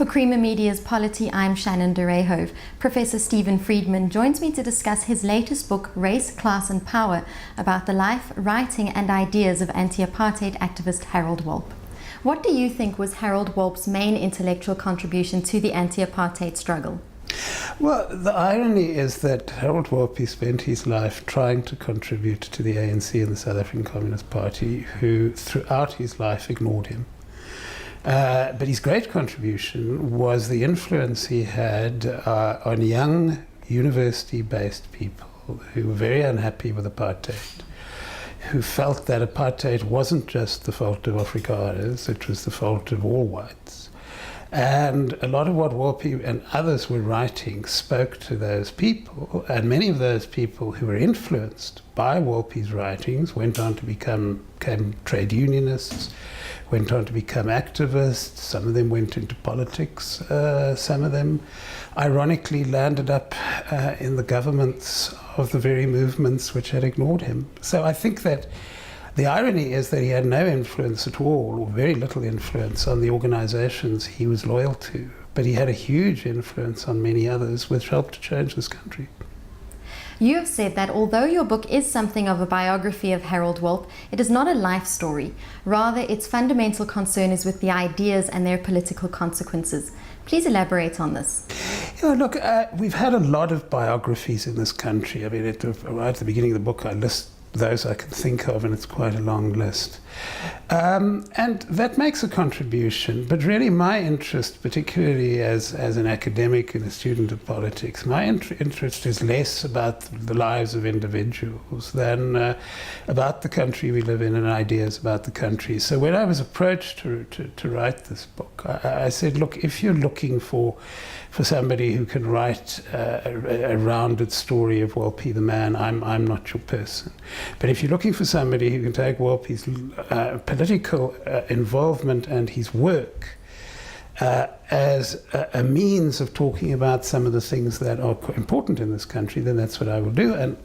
For Creamer Media's Polity, I'm Shannon de Rehove. Professor Stephen Friedman joins me to discuss his latest book, Race, Class and Power, about the life, writing and ideas of anti-apartheid activist Harold Wolpe. What do you think was Harold Wolpe's main intellectual contribution to the anti-apartheid struggle? Well, the irony is that Harold Wolpe spent his life trying to contribute to the ANC and the South African Communist Party, who throughout his life ignored him. But his great contribution was the influence he had on young university-based people who were very unhappy with apartheid, who felt that apartheid wasn't just the fault of Afrikaners, it was the fault of all whites. And a lot of what Wolpe and others were writing spoke to those people, and many of those people who were influenced by Wolpe's writings went on to become trade unionists, went on to become activists. Some of them went into politics. Some of them, ironically, landed up in the governments of the very movements which had ignored him. So I think that the irony is that he had no influence at all, or very little influence, on the organizations he was loyal to. But he had a huge influence on many others, which helped to change this country. You have said that although your book is something of a biography of Harold Wolpe, it is not a life story. Rather, its fundamental concern is with the ideas and their political consequences. Please elaborate on this. Yeah, look, we've had a lot of biographies in this country. I mean, right at the beginning of the book, I list those I can think of, and it's quite a long list. And that makes a contribution, but really my interest, particularly as an academic and a student of politics, my interest is less about the lives of individuals than about the country we live in and ideas about the country. So when I was approached to write this book, I said, look, if you're looking for somebody who can write a rounded story of Wolpe the man, I'm not your person. But if you're looking for somebody who can take Wolpe's political involvement and his work as a means of talking about some of the things that are important in this country, then that's what I will do. And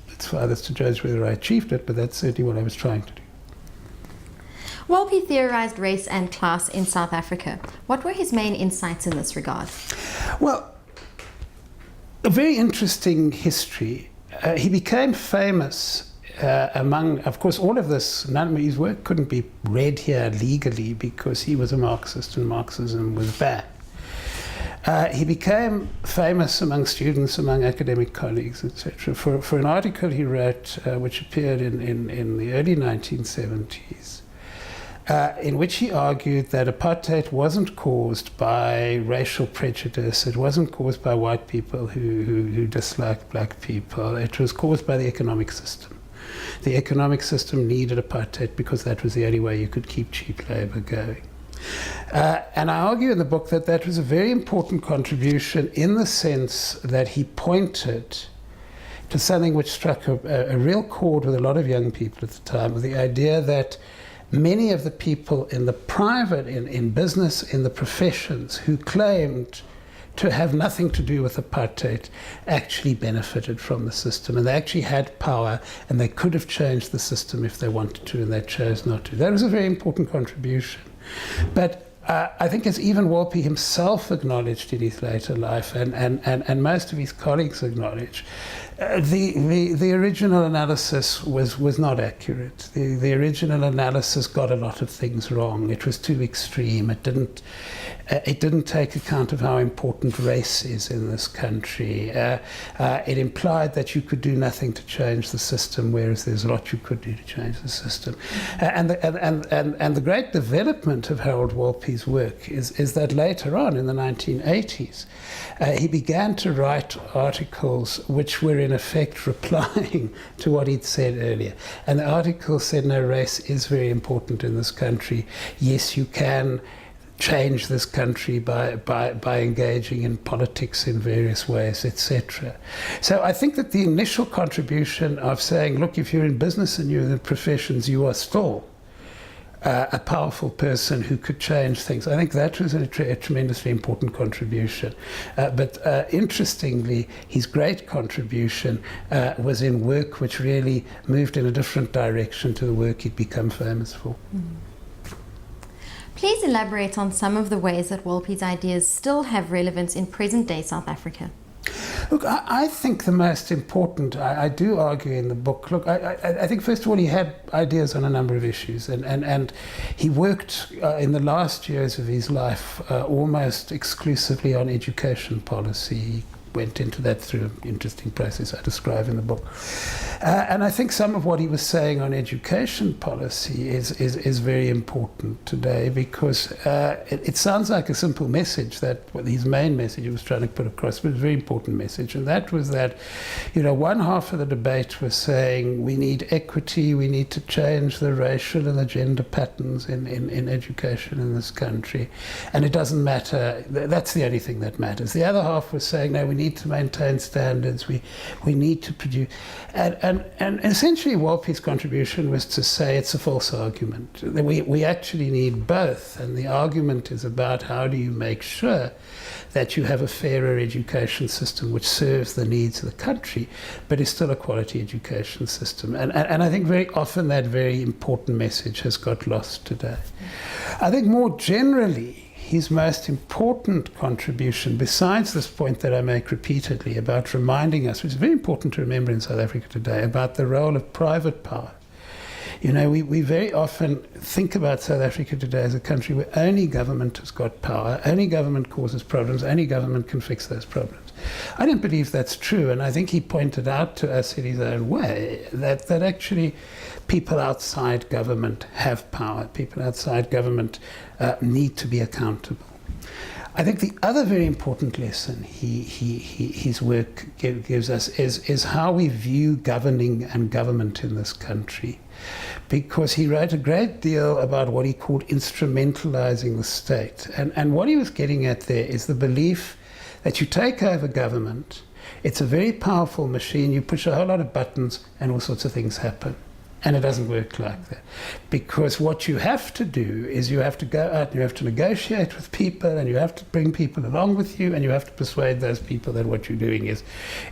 it's for others to judge whether I achieved it, but that's certainly what I was trying to do. Wolpe theorized race and class in South Africa. What were his main insights in this regard? Well, a very interesting history. He became famous among, of course, all of this, none of his work couldn't be read here legally because he was a Marxist and Marxism was bad. He became famous among students, among academic colleagues, etc., for an article he wrote which appeared in the early 1970s. In which he argued that apartheid wasn't caused by racial prejudice, it wasn't caused by white people who disliked black people, it was caused by the economic system. The economic system needed apartheid because that was the only way you could keep cheap labor going. And I argue in the book that that was a very important contribution in the sense that he pointed to something which struck a real chord with a lot of young people at the time, with the idea that many of the people in the private, in business, in the professions who claimed to have nothing to do with apartheid actually benefited from the system, and they actually had power and they could have changed the system if they wanted to, and they chose not to. That was a very important contribution. But I think, as even Wolpe himself acknowledged in his later life, and most of his colleagues acknowledge, the original analysis was not accurate. The original analysis got a lot of things wrong. It was too extreme. It didn't take account of how important race is in this country. It implied that you could do nothing to change the system, whereas there's a lot you could do to change the system. And the great development of Harold Wolpe's work is that later on, in the 1980s, he began to write articles which were in effect replying to what he'd said earlier. And the article said, no, race is very important in this country. Yes, you can change this country by engaging in politics in various ways, etc. So I think that the initial contribution of saying, look, if you're in business and you're in the professions, you are still a powerful person who could change things. I think that was a tremendously important contribution. But interestingly, his great contribution was in work which really moved in a different direction to the work he'd become famous for. Please elaborate on some of the ways that Wolpe's ideas still have relevance in present-day South Africa. Look, I think the most important, I do argue in the book, look, I think first of all he had ideas on a number of issues, and he worked in the last years of his life almost exclusively on education policy. He went into that through an interesting process I describe in the book. And I think some of what he was saying on education policy is very important today, because it sounds like a simple message, that his main message he was trying to put across, but it was a very important message, and that was that, one half of the debate was saying we need equity, we need to change the racial and the gender patterns in education in this country, and it doesn't matter, that's the only thing that matters. The other half was saying, no, we need to maintain standards, we need to produce, and essentially Wolpe's contribution was to say it's a false argument. We actually need both, and the argument is about how do you make sure that you have a fairer education system which serves the needs of the country, but is still a quality education system. And I think very often that very important message has got lost today. I think more generally, his most important contribution, besides this point that I make repeatedly about reminding us, which is very important to remember in South Africa today, about the role of private power. We very often think about South Africa today as a country where only government has got power, only government causes problems, only government can fix those problems. I don't believe that's true, and I think he pointed out to us in his own way that actually people outside government have power. People outside government need to be accountable. I think the other very important lesson his work gives us is how we view governing and government in this country, because he wrote a great deal about what he called instrumentalizing the state. And what he was getting at there is the belief that you take over government, it's a very powerful machine, you push a whole lot of buttons and all sorts of things happen. And it doesn't work like that. Because what you have to do is you have to go out and you have to negotiate with people, and you have to bring people along with you, and you have to persuade those people that what you're doing is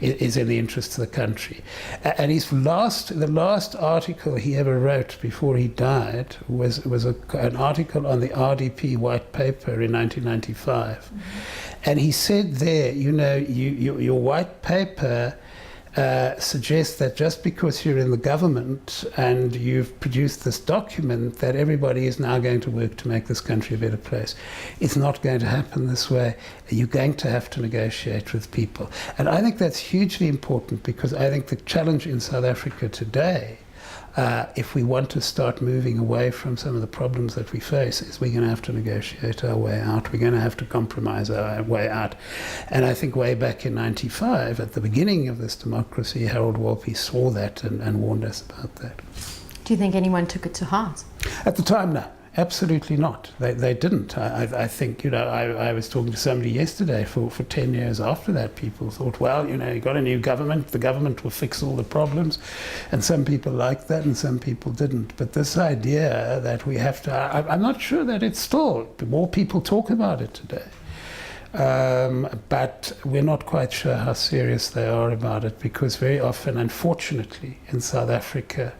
in the interests of the country. And the last article he ever wrote before he died was an article on the RDP white paper in 1995. Mm-hmm. And he said there, your white paper suggests that just because you're in the government and you've produced this document that everybody is now going to work to make this country a better place. It's not going to happen this way. You're going to have to negotiate with people. And I think that's hugely important, because I think the challenge in South Africa today, if we want to start moving away from some of the problems that we face, is we're going to have to negotiate our way out. We're going to have to compromise our way out. And I think way back in 95, at the beginning of this democracy, Harold Wolpe saw that and warned us about that. Do you think anyone took it to heart? At the time, no. Absolutely not. They didn't. I think, I was talking to somebody yesterday, for 10 years after that, people thought, well, you got a new government, the government will fix all the problems. And some people liked that and some people didn't. But this idea that we have to, I'm not sure that it's still, more people talk about it today. But we're not quite sure how serious they are about it, because very often, unfortunately, in South Africa,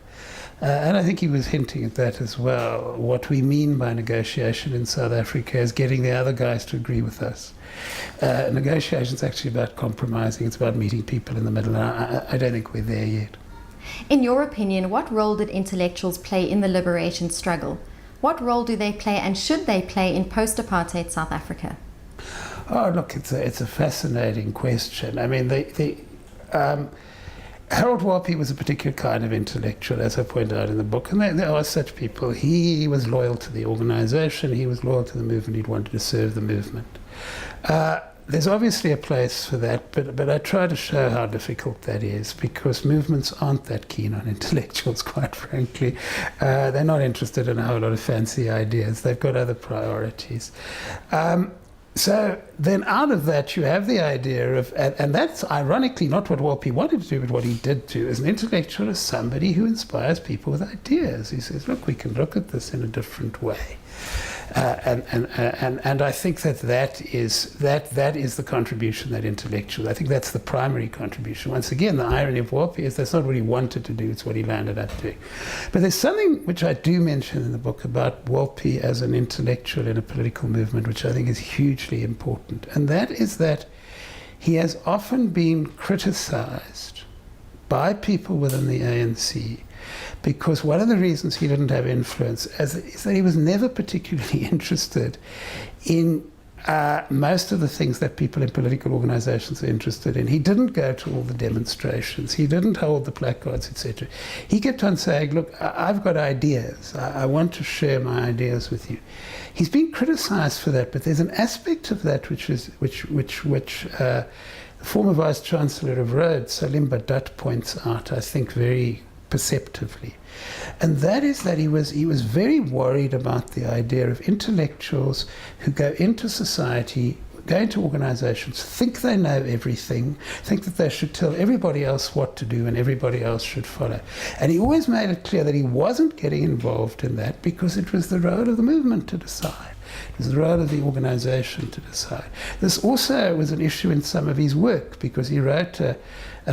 and I think he was hinting at that as well, what we mean by negotiation in South Africa is getting the other guys to agree with us. Negotiation is actually about compromising, it's about meeting people in the middle, and I don't think we're there yet. In your opinion, what role did intellectuals play in the liberation struggle? What role do they play, and should they play, in post-apartheid South Africa? Oh, look, it's a fascinating question. I mean, Harold Wolpe was a particular kind of intellectual, as I point out in the book, and there are such people. He was loyal to the organization, he was loyal to the movement, he wanted to serve the movement. There's obviously a place for that, but I try to show how difficult that is, because movements aren't that keen on intellectuals, quite frankly. They're not interested in a whole lot of fancy ideas. They've got other priorities. So then out of that you have the idea of, and that's ironically not what Wolpe wanted to do, but what he did do as an intellectual, is somebody who inspires people with ideas. He says, look, we can look at this in a different way. And I think that is the contribution, that intellectual. I think that's the primary contribution. Once again, the irony of Wolpe is that's not what he wanted to do, it's what he landed up doing. But there's something which I do mention in the book about Wolpe as an intellectual in a political movement, which I think is hugely important. And that is that he has often been criticized by people within the ANC because one of the reasons he didn't have influence is that he was never particularly interested in most of the things that people in political organizations are interested in. He didn't go to all the demonstrations. He didn't hold the placards, etc. He kept on saying, look, I've got ideas. I want to share my ideas with you. He's been criticized for that, but there's an aspect of that which the former Vice-Chancellor of Rhodes, Salim Badat, points out, I think, very perceptively. And that is that he was very worried about the idea of intellectuals who go into society, go into organizations, think they know everything, think that they should tell everybody else what to do and everybody else should follow. And he always made it clear that he wasn't getting involved in that because it was the role of the movement to decide. It was the role of the organization to decide. This also was an issue in some of his work because he wrote a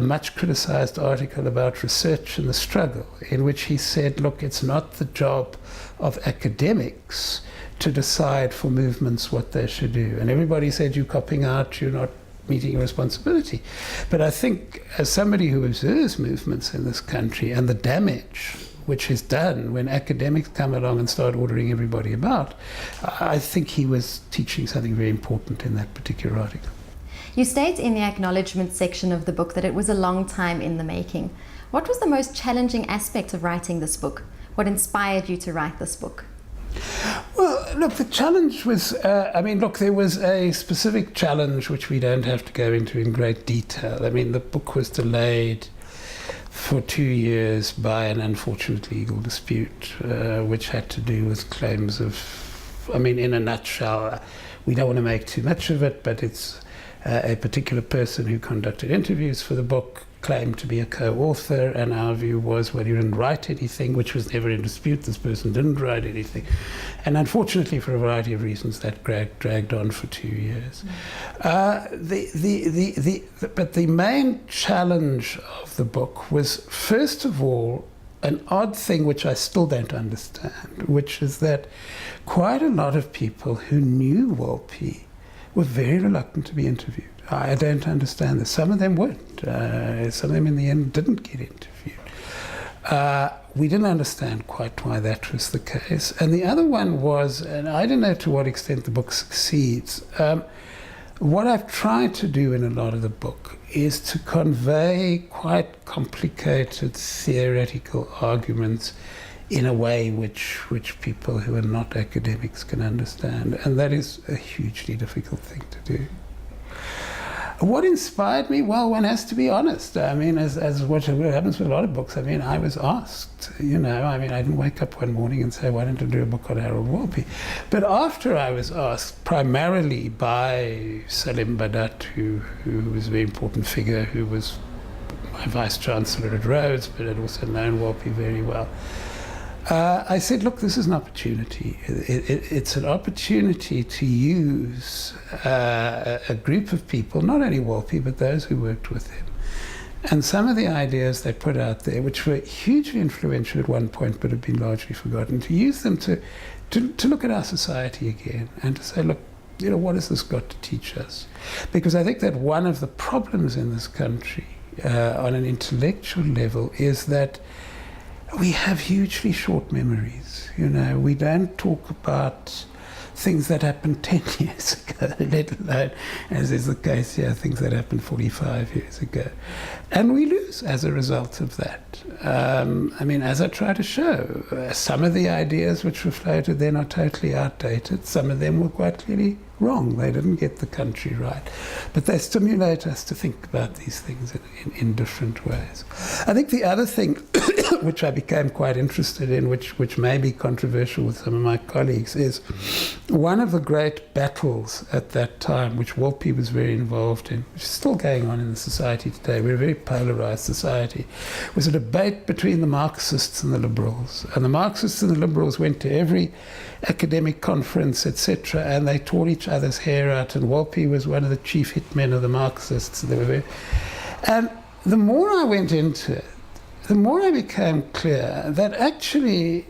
much criticized article about research and the struggle, in which he said, look, it's not the job of academics to decide for movements what they should do. And everybody said, you're copping out, you're not meeting your responsibility. But I think as somebody who observes movements in this country and the damage which is done when academics come along and start ordering everybody about, I think he was teaching something very important in that particular article. You state in the acknowledgement section of the book that it was a long time in the making. What was the most challenging aspect of writing this book? What inspired you to write this book? Well, look, the challenge was, there was a specific challenge which we don't have to go into in great detail. I mean, the book was delayed for 2 years by an unfortunate legal dispute, which had to do with claims of, in a nutshell, we don't want to make too much of it, but it's a particular person who conducted interviews for the book claimed to be a co-author, and our view was, well, he didn't write anything, which was never in dispute. This person didn't write anything. And unfortunately, for a variety of reasons, that dragged on for 2 years. But the main challenge of the book was, first of all, an odd thing which I still don't understand, which is that quite a lot of people who knew Wolpe were very reluctant to be interviewed. I don't understand this. Some of them weren't. Some of them in the end didn't get interviewed. We didn't understand quite why that was the case. And the other one was, and I don't know to what extent the book succeeds, what I've tried to do in a lot of the book is to convey quite complicated theoretical arguments in a way which people who are not academics can understand. And that is a hugely difficult thing to do. What inspired me? Well, one has to be honest. As what happens with a lot of books, I was asked, I didn't wake up one morning and say, why don't I do a book on Harold Wolpe? But after I was asked, primarily by Salim Badat, who was a very important figure, who was my Vice-Chancellor at Rhodes, but had also known Wolpe very well, I said, look, this is an opportunity. It's an opportunity to use a group of people, not only Wolpe, but those who worked with him. And some of the ideas they put out there, which were hugely influential at one point, but have been largely forgotten, to use them to look at our society again and to say, look, what has this got to teach us? Because I think that one of the problems in this country on an intellectual level is that we have hugely short memories. We don't talk about things that happened 10 years ago, let alone, as is the case here, things that happened 45 years ago. And we lose as a result of that. As I try to show, some of the ideas which were floated then are totally outdated. Some of them will quite clearly wrong. They didn't get the country right. But they stimulate us to think about these things in different ways. I think the other thing which I became quite interested in, which may be controversial with some of my colleagues, is one of the great battles at that time, which Wolpe was very involved in, which is still going on in the society today. We're a very polarized society, was a debate between the Marxists and the liberals. And the Marxists and the liberals went to every academic conference, etc., and they tore each other's hair out, and Wolpe was one of the chief hitmen of the Marxists. They were very... And the more I went into it, the more I became clear that actually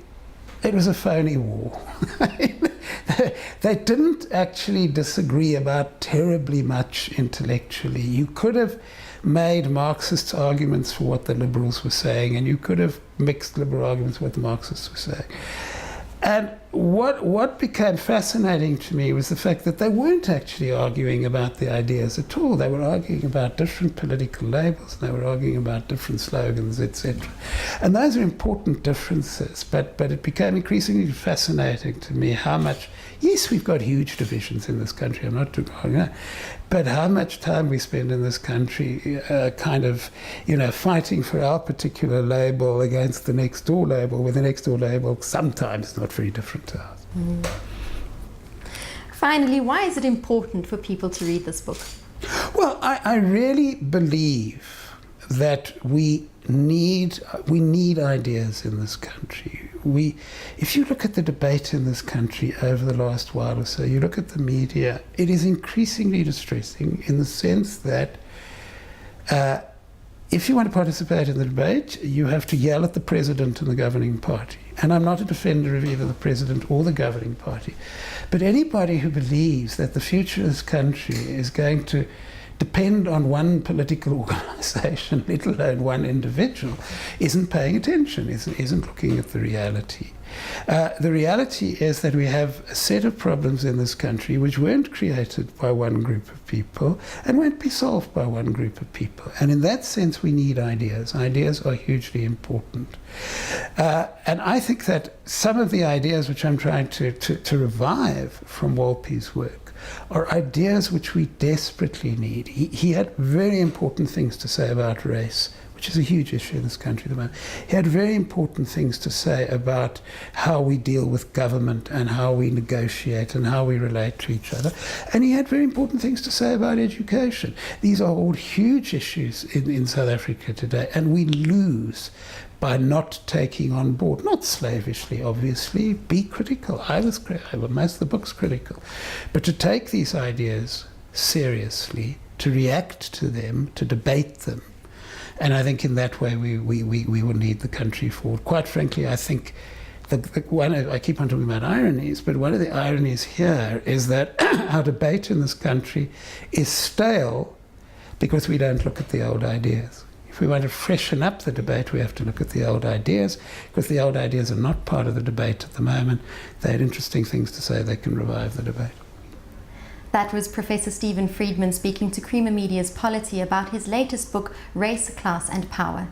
it was a phony war. They didn't actually disagree about terribly much intellectually. You could have made Marxist arguments for what the liberals were saying, and you could have mixed liberal arguments for what the Marxists were saying. And what became fascinating to me was the fact that they weren't actually arguing about the ideas at all. They were arguing about different political labels, and they were arguing about different slogans, etc. And those are important differences, but it became increasingly fascinating to me how much, yes, we've got huge divisions in this country, I'm not talking, but how much time we spend in this country kind of, fighting for our particular label against the next door label, where the next door label sometimes is not very different to ours. Finally, why is it important for people to read this book? Well, I really believe that we need ideas in this country. If you look at the debate in this country over the last while or so, you look at the media, it is increasingly distressing in the sense that if you want to participate in the debate, you have to yell at the president and the governing party. And I'm not a defender of either the president or the governing party. But anybody who believes that the future of this country is going to depend on one political organization, let alone one individual, isn't paying attention, isn't looking at the reality. The reality is that we have a set of problems in this country which weren't created by one group of people and won't be solved by one group of people. And in that sense, we need ideas. Ideas are hugely important. And I think that some of the ideas which I'm trying to revive from Wolpe's work are ideas which we desperately need. He had very important things to say about race, which is a huge issue in this country at the moment. He had very important things to say about how we deal with government and how we negotiate and how we relate to each other. And he had very important things to say about education. These are all huge issues in South Africa today, and we lose by not taking on board, not slavishly, obviously, be critical. I was critical, most of the book's critical. But to take these ideas seriously, to react to them, to debate them. And I think in that way we will lead the country forward. Quite frankly, I think I keep on talking about ironies, but one of the ironies here is that our debate in this country is stale because we don't look at the old ideas. If we want to freshen up the debate, we have to look at the old ideas, because the old ideas are not part of the debate at the moment. They had interesting things to say, they can revive the debate. That was Professor Stephen Friedman speaking to Creamer Media's Polity about his latest book, Race, Class and Power.